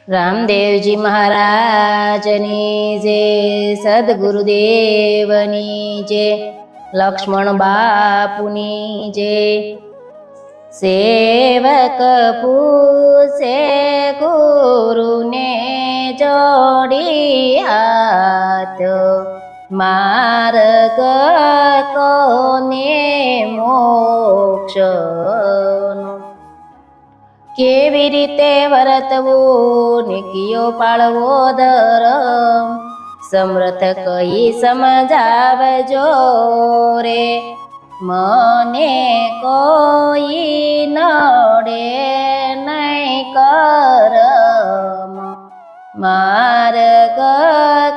રામદેવજી મહારાજની જય, સદગુરુદેવની જય, લક્ષ્મણ બાપુની જય। સેવક પૂછે ગુરુને જોડી હાથ, માર્ગ કોને મોક્ષનો। કેવી રીતે વર્તવું ને કયો પાળવો ધરમ, સમર્થ કહી સમજાવજો રે। મને કોઈ નડે નહીં કરમ, માર્ગ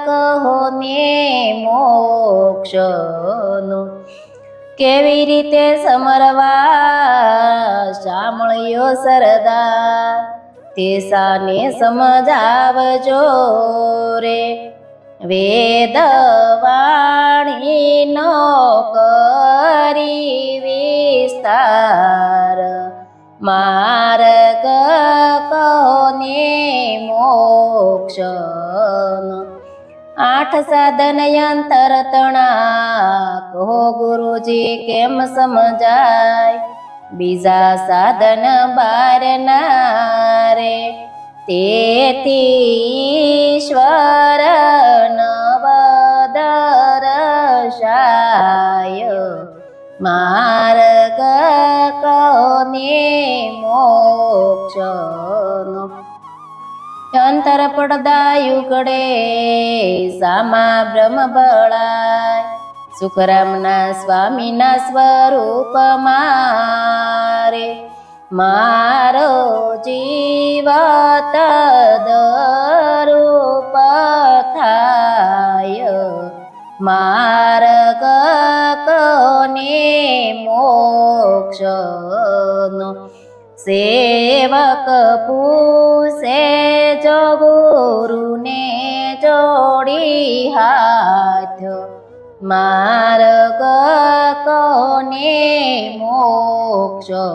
કહો ને મોક્ષનો। કેવી રીતે સમરવા સાંભળ્યો સરદાર, તે સાને સમજાવજો રે। વેદવાણીનો કરી વિસ્તાર, માર્ગ કહો ને મોક્ષનો। 8 સાધન અંતર તણા, કહો ગુરુજી કેમ સમજાય, બીજા સાધન બાર ના રે। તેથી ઈશ્વર નવ દર્શાય, માર્ગ કહો ને મોક્ષનો। અંતર પડદા યુગડે સામા બ્રહ્મ બળાય, સુખરામના સ્વામીના સ્વરૂપ મારે। મારો જીવત દરૂપ થાય, માર્ગ કહો ને મોક્ષનો। સેવક પૂછે જો ગુરુને જોડી હાથ, માર્ગ કહો ને મોક્ષનો।